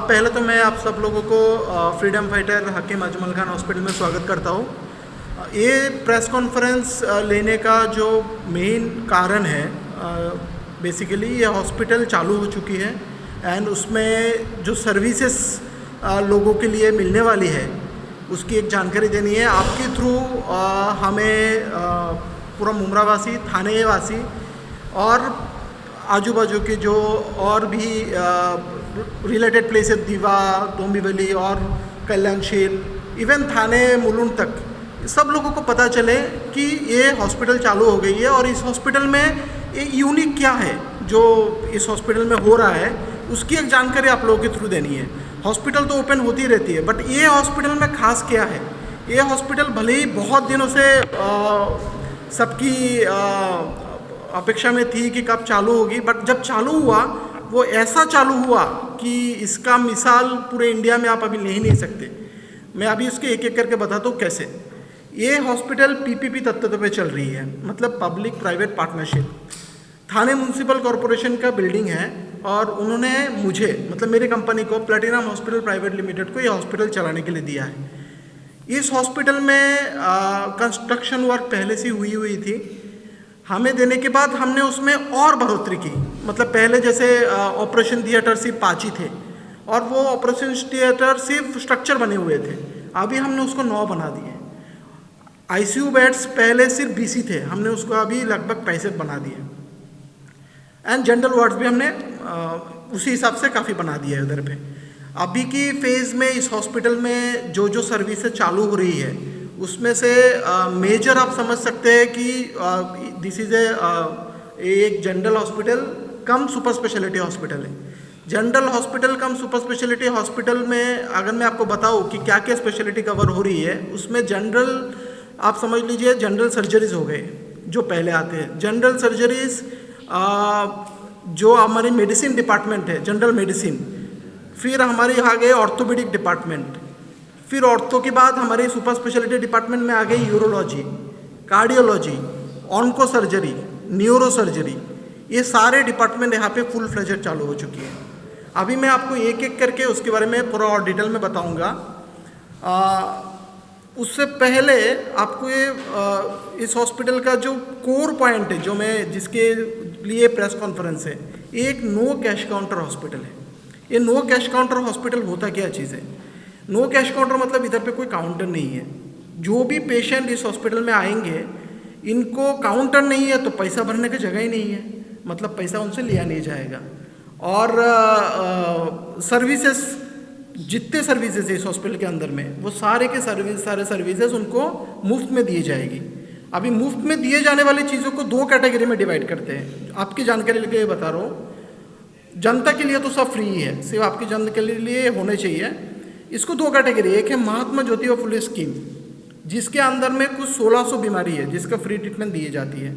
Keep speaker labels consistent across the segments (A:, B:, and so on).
A: पहले तो मैं आप सब लोगों को freedom fighter Hakim Ajmal Khan hospital में स्वागत करता हूँ। ये प्रेस कॉन्फ्रेंस लेने का जो मेन कारण है, बेसिकली ये हॉस्पिटल चालू हो चुकी है एंड उसमें जो सर्विसेज लोगों के लिए मिलने वाली है उसकी एक जानकारी देनी है। आपके थ्रू हमें पूरा मुमरावासी, थाने वासी और आजू बाजू के जो और भी रिलेटेड प्लेसेस, दीवा, डोंबिवली और कल्याणशील, इवन थाने मुलुंड तक, सब लोगों को पता चले कि ये हॉस्पिटल चालू हो गई है और इस हॉस्पिटल में ये यूनिक क्या है जो इस हॉस्पिटल में हो रहा है, उसकी एक जानकारी आप लोगों के थ्रू देनी है। हॉस्पिटल तो ओपन होती रहती है, बट ये हॉस्पिटल में खास क्या है? ये हॉस्पिटल भले ही बहुत दिनों से सबकी अपेक्षा में थी कि कब चालू होगी, बट जब चालू हुआ वो ऐसा चालू हुआ कि इसका मिसाल पूरे इंडिया में आप अभी ले ही नहीं सकते। मैं अभी उसके एक एक करके बताता हूँ कैसे। ये हॉस्पिटल पीपीपी तत्व पे चल रही है, मतलब पब्लिक प्राइवेट पार्टनरशिप। थाने म्यूनसिपल कॉरपोरेशन का बिल्डिंग है और उन्होंने मुझे, मतलब मेरी कंपनी को, प्लेटिनम हॉस्पिटल प्राइवेट लिमिटेड को ये हॉस्पिटल चलाने के लिए दिया है। इस हॉस्पिटल में कंस्ट्रक्शन वर्क पहले से हुई थी। हमें देने के बाद हमने उसमें और बढ़ोतरी की, मतलब पहले जैसे ऑपरेशन थिएटर सिर्फ 5 ही थे और वो ऑपरेशन थिएटर सिर्फ स्ट्रक्चर बने हुए थे, अभी हमने उसको 9 बना दिए। आईसीयू बेड्स पहले सिर्फ 20 ही थे, हमने उसको अभी लगभग 65 बना दिए एंड जनरल वार्ड्स भी हमने उसी हिसाब से काफ़ी बना दिया है उधर पे। अभी की फेज़ में इस हॉस्पिटल में जो जो सर्विसेज चालू हो रही है उसमें से मेजर आप समझ सकते हैं कि दिस इज़ एक जनरल हॉस्पिटल कम सुपर स्पेशलिटी हॉस्पिटल है। जनरल हॉस्पिटल कम सुपर स्पेशलिटी हॉस्पिटल में अगर मैं आपको बताऊं कि क्या क्या स्पेशलिटी कवर हो रही है, उसमें जनरल आप समझ लीजिए जनरल सर्जरीज हो गए जो पहले आते हैं। जनरल सर्जरीज जो हमारी मेडिसिन डिपार्टमेंट है, जनरल मेडिसिन, फिर हमारे यहाँ गए ऑर्थोपेडिक डिपार्टमेंट, फिर ऑर्थो के बाद हमारे सुपर स्पेशलिटी डिपार्टमेंट में आ गई urology, cardiology, onco surgery, neuro surgery. ये सारे डिपार्टमेंट यहाँ पे फुल फ्लेजेड चालू हो चुकी है। अभी मैं आपको एक एक करके उसके बारे में पूरा और डिटेल में बताऊँगा। उससे पहले आपको ये इस हॉस्पिटल का जो कोर पॉइंट है, जो मैं जिसके लिए प्रेस कॉन्फ्रेंस है, एक नो कैश काउंटर हॉस्पिटल है। ये नो कैश काउंटर हॉस्पिटल होता क्या चीज़ है? नो कैश काउंटर मतलब इधर पे कोई काउंटर नहीं है। जो भी पेशेंट इस हॉस्पिटल में आएंगे, इनको काउंटर नहीं है तो पैसा भरने की जगह ही नहीं है, मतलब पैसा उनसे लिया नहीं जाएगा। और सर्विसेज, जितने सर्विसेज है इस हॉस्पिटल के अंदर में, वो सारे सर्विसेज उनको मुफ्त में दी जाएगी। अभी मुफ्त में दिए जाने वाली चीज़ों को 2 कैटेगरी में डिवाइड करते हैं। आपकी जानकारी के लिए बता रहा हूँ, जनता के लिए तो सब फ्री है, सिर्फ आपकी जनता के लिए होने चाहिए। इसको 2 कैटेगरी, एक है महात्मा ज्योतिबा फुले स्कीम, जिसके अंदर में कुछ 1600 बीमारी है जिसका फ्री ट्रीटमेंट दी जाती है,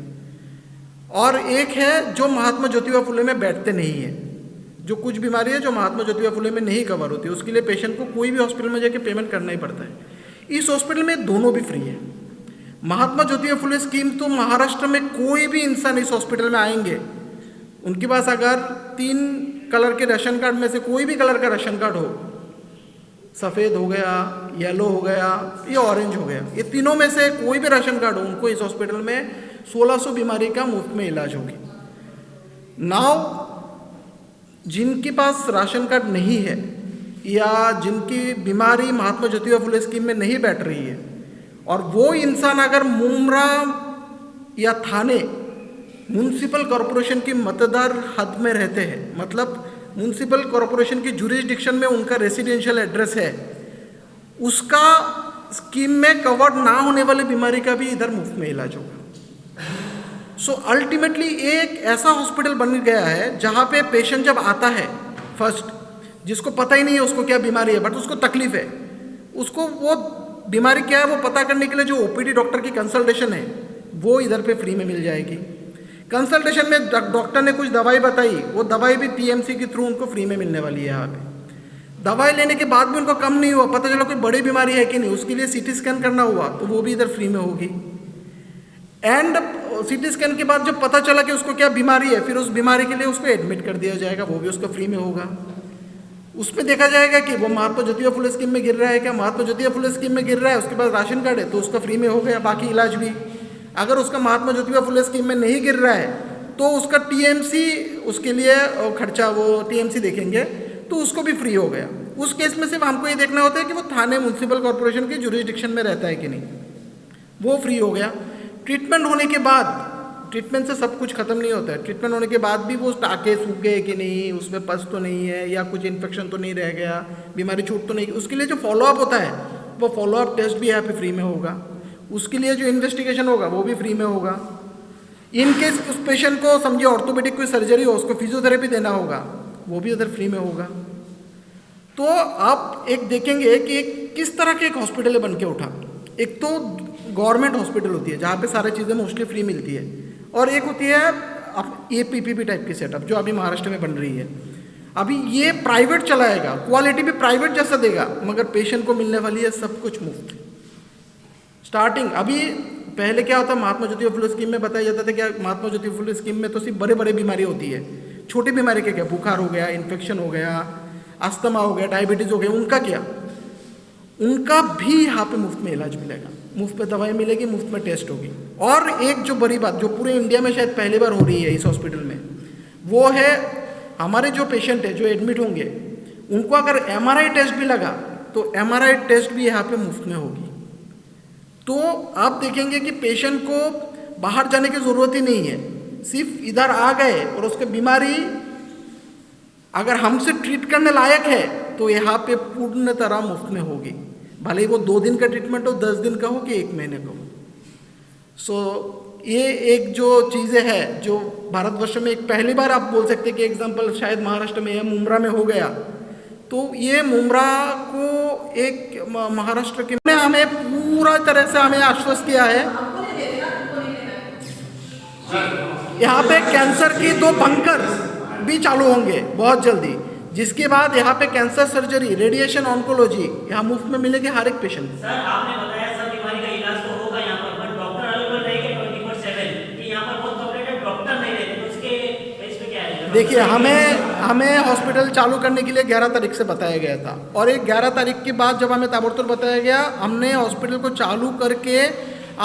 A: और एक है जो महात्मा ज्योतिबा फुले में बैठते नहीं है, जो कुछ बीमारी है जो महात्मा ज्योतिबा फुले में नहीं कवर होती, उसके लिए पेशेंट को कोई भी हॉस्पिटल में जाके पेमेंट करना ही पड़ता है। इस हॉस्पिटल में दोनों भी फ्री है। महात्मा ज्योतिबा फुले स्कीम तो महाराष्ट्र में कोई भी इंसान इस हॉस्पिटल में आएंगे, उनके पास अगर 3 कलर के राशन कार्ड में से कोई भी कलर का राशन कार्ड हो, सफ़ेद हो गया, येलो हो गया या ऑरेंज हो गया, ये तीनों में से कोई भी राशन कार्ड हो, उनको इस हॉस्पिटल में 1600 बीमारी का मुफ्त में इलाज होगी। नाउ जिनके पास राशन कार्ड नहीं है या जिनकी बीमारी महात्मा ज्योतिबा फुले स्कीम में नहीं बैठ रही है, और वो इंसान अगर मुमरा या थाने म्यूनसिपल कॉरपोरेशन की मतदार हद में रहते हैं, मतलब म्यूनसिपल कॉरपोरेशन की जुरिस्डिक्शन में उनका रेसिडेंशियल एड्रेस है, उसका स्कीम में कवर्ड ना होने वाली बीमारी का भी इधर मुफ्त में इलाज होगा। सो अल्टीमेटली एक ऐसा हॉस्पिटल बन गया है जहाँ पे पेशेंट जब आता है फर्स्ट, जिसको पता ही नहीं है उसको क्या बीमारी है, बट उसको तकलीफ है, उसको वो बीमारी क्या है वो पता करने के लिए जो ओपीडी डॉक्टर की कंसल्टेशन है वो इधर पे फ्री में मिल जाएगी। कंसल्टेशन में डॉक्टर ने कुछ दवाई बताई, वो दवाई भी पीएमसी के थ्रू उनको फ्री में मिलने वाली है यहाँ पे। दवाई लेने के बाद भी उनको कम नहीं हुआ, पता चला कोई बड़ी बीमारी है कि नहीं, उसके लिए सीटी स्कैन करना हुआ तो वो भी इधर फ्री में होगी। एंड सीटी स्कैन के बाद जब पता चला कि उसको क्या बीमारी है, फिर उस बीमारी के लिए उसको एडमिट कर दिया जाएगा, वो भी उसका फ्री में होगा। उसमें देखा जाएगा कि वो महात्मा ज्योतिबा फुले स्कीम में गिर रहा है क्या, महात्मा ज्योतिबा फुले स्कीम में गिर रहा है, उसके बाद राशन कार्ड है तो उसका फ्री में हो गया बाकी इलाज भी। अगर उसका महात्मा ज्योतिबा फुले स्कीम में नहीं गिर रहा है तो उसका टीएमसी, उसके लिए खर्चा वो टीएमसी देखेंगे तो उसको भी फ्री हो गया। उस केस में सिर्फ हमको ये देखना होता है कि वो थाने म्यूनसिपल कॉर्पोरेशन के जुरिस्डिक्शन में रहता है कि नहीं, वो फ्री हो गया। ट्रीटमेंट होने के बाद, ट्रीटमेंट से सब कुछ खत्म नहीं होता है, ट्रीटमेंट होने के बाद भी वो टाँके सूख गए कि नहीं, उसमें पस तो नहीं है या कुछ इन्फेक्शन तो नहीं रह गया, बीमारी छूट तो नहीं, उसके लिए जो फॉलोअप होता है वो फॉलोअप टेस्ट भी यहाँ पे फ्री में होगा। उसके लिए जो इन्वेस्टिगेशन होगा वो भी फ्री में होगा। इन केस उस पेशेंट को समझिए ऑर्थोपेडिक कोई सर्जरी हो, उसको फिजियोथेरेपी देना होगा, वो भी उधर फ्री में होगा। तो आप एक देखेंगे कि किस तरह के एक हॉस्पिटल बन के उठा। एक तो गवर्नमेंट हॉस्पिटल होती है जहाँ पे सारी चीज़ें मोस्टली फ्री मिलती है, और एक होती है APPP टाइप की सेटअप जो अभी महाराष्ट्र में बन रही है। अभी ये प्राइवेट चलाएगा, क्वालिटी भी प्राइवेट जैसा देगा, मगर पेशेंट को मिलने वाली है सब कुछ मुफ्त। स्टार्टिंग अभी पहले क्या होता, महात्मा ज्योतिबा फुले स्कीम में बताया जाता था क्या, महात्मा ज्योतिबा फुले स्कीम में तो सिर्फ बड़े बड़े बीमारी होती है, छोटी बीमारी क्या, बुखार हो गया, इन्फेक्शन हो गया, अस्थमा हो गया, डायबिटीज़ हो गया, उनका क्या, उनका भी यहाँ पे मुफ्त में इलाज मिलेगा, मुफ्त में दवाई मिलेगी, मुफ्त में टेस्ट होगी। और एक जो बड़ी बात जो पूरे इंडिया में शायद पहली बार हो रही है इस हॉस्पिटल में, वो है हमारे जो पेशेंट है जो एडमिट होंगे उनको अगर MRI टेस्ट भी लगा तो MRI टेस्ट भी यहाँ पे मुफ्त में होगी। तो आप देखेंगे कि पेशेंट को बाहर जाने की ज़रूरत ही नहीं है, सिर्फ इधर आ गए और उसकी बीमारी अगर हमसे ट्रीट करने लायक है तो यहाँ पे पूर्ण तरह मुफ्त में होगी, भले ही वो 2 दिन का ट्रीटमेंट हो, 10 दिन का हो कि 1 महीने का हो। ये एक जो चीज़ें हैं जो भारतवर्ष में एक पहली बार आप बोल सकते हैं कि एग्जांपल शायद महाराष्ट्र में या मुंब्रा में हो गया, तो ये मुंब्रा को एक महाराष्ट्र के ने हमें पूरा तरह से हमें आश्वस्त किया है। यहाँ पे कैंसर की 2 बंकर भी चालू होंगे बहुत जल्दी, जिसके बाद यहाँ पे कैंसर सर्जरी, रेडिएशन ऑन्कोलॉजी यहाँ मुफ्त में मिलेगी हर एक पेशेंट।
B: सर आपने बताया सब बीमारी का इलाज तो होगा यहाँ पर डॉक्टर अवेलेबल रहेंगे 24/7 कि यहाँ पर बहुत कॉम्प्लिकेटेड डॉक्टर नहीं रहते, तो उसके इस पे क्या है?
A: देखिए हमें हॉस्पिटल चालू करने के लिए 11 तारीख से बताया गया था, और एक 11 तारीख के बाद जब हमें ताबड़तोड़ बताया गया, हमने हॉस्पिटल को चालू करके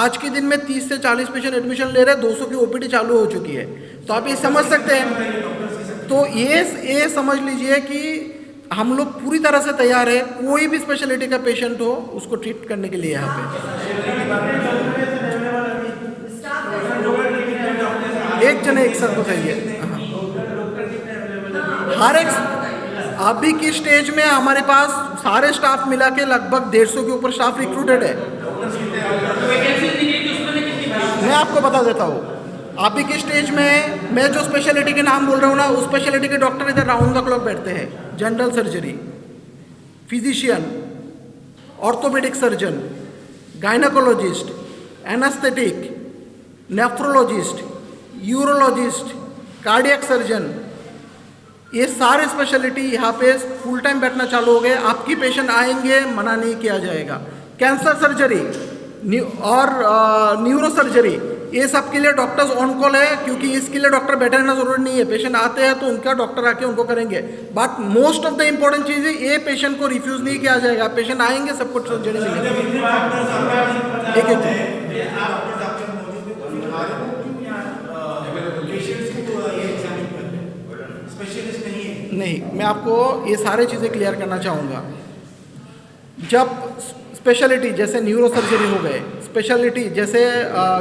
A: आज के दिन में 30 से 40 पेशेंट एडमिशन ले रहे हैं, 200 की OPD चालू हो चुकी है। तो आप ये समझ सकते हैं, तो ये समझ लीजिए कि हम लोग पूरी तरह से तैयार है, कोई भी स्पेशलिटी का पेशेंट हो उसको ट्रीट करने के लिए यहाँ पे। एक जने एक साथ बताइए। हर एक अभी की स्टेज में हमारे पास सारे स्टाफ मिला के लगभग 150 के ऊपर स्टाफ रिक्रूटेड है। मैं आपको बता देता हूँ, अभी की स्टेज में मैं जो स्पेशलिटी के नाम बोल रहा हूँ ना, उस स्पेशलिटी के डॉक्टर इधर राउंड द क्लॉक बैठते हैं। General surgery, physician, orthopaedic surgeon, gynaecologist, anaesthetic, nephrologist, urologist, cardiac surgeon, ये सारे स्पेशलिटी यहाँ पे फुल टाइम बैठना चालू हो गए। आपकी पेशेंट आएंगे, मना नहीं किया जाएगा। कैंसर सर्जरी और न्यूरो सर्जरी, ये सब के लिए डॉक्टर्स ऑन कॉल है, क्योंकि इसके लिए डॉक्टर बैठे रहना जरूरी नहीं है। पेशेंट आते हैं तो उनका डॉक्टर आके उनको करेंगे। But most of the important चीज़ है, ये पेशेंट को रिफ्यूज नहीं किया जाएगा। पेशेंट आएंगे, सबको सर्जरी मिलेगी। नहीं, मैं आपको ये सारी चीज़ें क्लियर करना चाहूँगा। जब स्पेशलिटी जैसे न्यूरो सर्जरी हो गए, स्पेशलिटी जैसे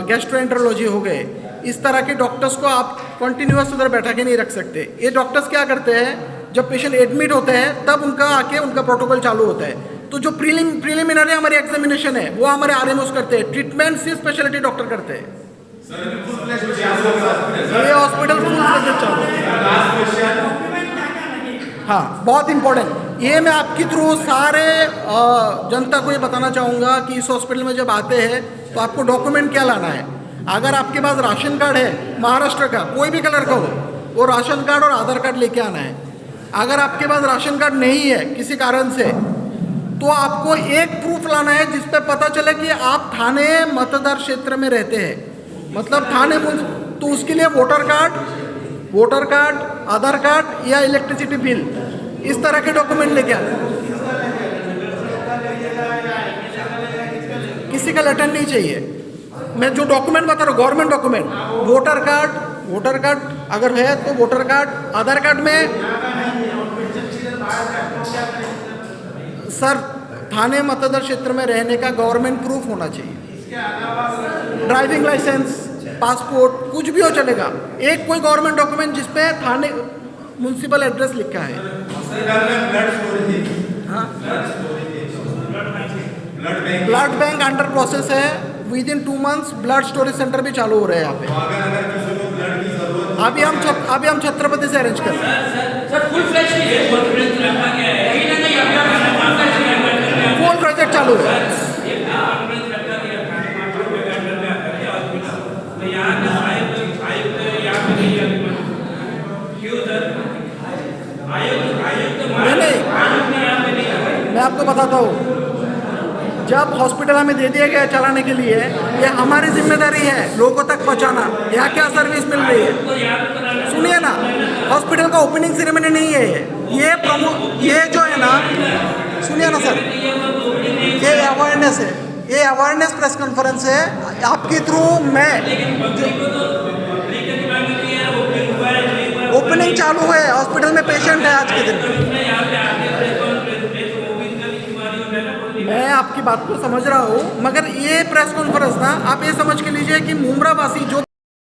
A: गैस्ट्रोएंटरोलॉजी हो गए, इस तरह के डॉक्टर्स को आप कंटिन्यूअस उधर बैठा के नहीं रख सकते। ये डॉक्टर्स क्या करते हैं, जब पेशेंट एडमिट होते हैं तब उनका आके उनका प्रोटोकॉल चालू होता है। तो जो प्रीलिमिनरी हमारी एग्जामिनेशन है वो हमारे RMOs करते हैं, ट्रीटमेंट सिर्फ स्पेशलिटी डॉक्टर करते हैं। ये हॉस्पिटल फुल फ्लेजेड चालू है। हाँ, बहुत इंपॉर्टेंट, ये मैं आपके थ्रू सारे जनता को ये बताना चाहूँगा कि इस हॉस्पिटल में जब आते हैं तो आपको डॉक्यूमेंट क्या लाना है। अगर आपके पास राशन कार्ड है महाराष्ट्र का, कोई भी कलर का हो, वो राशन कार्ड और आधार कार्ड लेके आना है। अगर आपके पास राशन कार्ड नहीं है किसी कारण से, तो आपको एक प्रूफ लाना है जिस पे पता चले कि आप थाने मतदार क्षेत्र में रहते हैं, मतलब थाने तो उसके लिए वोटर कार्ड, आधार कार्ड या इलेक्ट्रिसिटी बिल, इस तरह के डॉक्यूमेंट लेके आना। किसी का लेटर नहीं चाहिए। मैं जो डॉक्यूमेंट बता रहा हूँ गवर्नमेंट डॉक्यूमेंट, वोटर कार्ड अगर है तो वोटर कार्ड, आधार कार्ड में सर थाने मतदार क्षेत्र में रहने का गवर्नमेंट प्रूफ होना चाहिए। ड्राइविंग लाइसेंस, पासपोर्ट, कुछ भी हो चलेगा। एक कोई गवर्नमेंट डॉक्यूमेंट जिसपे थाने म्युनिसिपल एड्रेस लिखा है। हाँ, ब्लड बैंक अंडर प्रोसेस है। With in 2 months blood storage centre भी चालू हो रहे हैं यहाँ पे। अभी हम छत्रपति से अरेंज कर रहे हैं। फुल प्रोजेक्ट चालू है। मैं आपको बताता हूँ, जब हॉस्पिटल हमें दे दिया गया चलाने के लिए, ये हमारी जिम्मेदारी है लोगों तक पहुँचाना। यहाँ क्या सर्विस मिल रही है सुनिए ना, हॉस्पिटल का ओपनिंग सेरेमनी नहीं है ये जो है ना, सुनिए ना सर, ये अवेयरनेस है, ये अवेयरनेस प्रेस कॉन्फ्रेंस है आपके थ्रू। मैं ओपनिंग चालू है, हॉस्पिटल में पेशेंट है आज के दिन। मैं आपकी बात को समझ रहा हूँ, मगर ये प्रेस कॉन्फ्रेंस ना आप ये समझ के लीजिए कि मुंब्रा वासी जो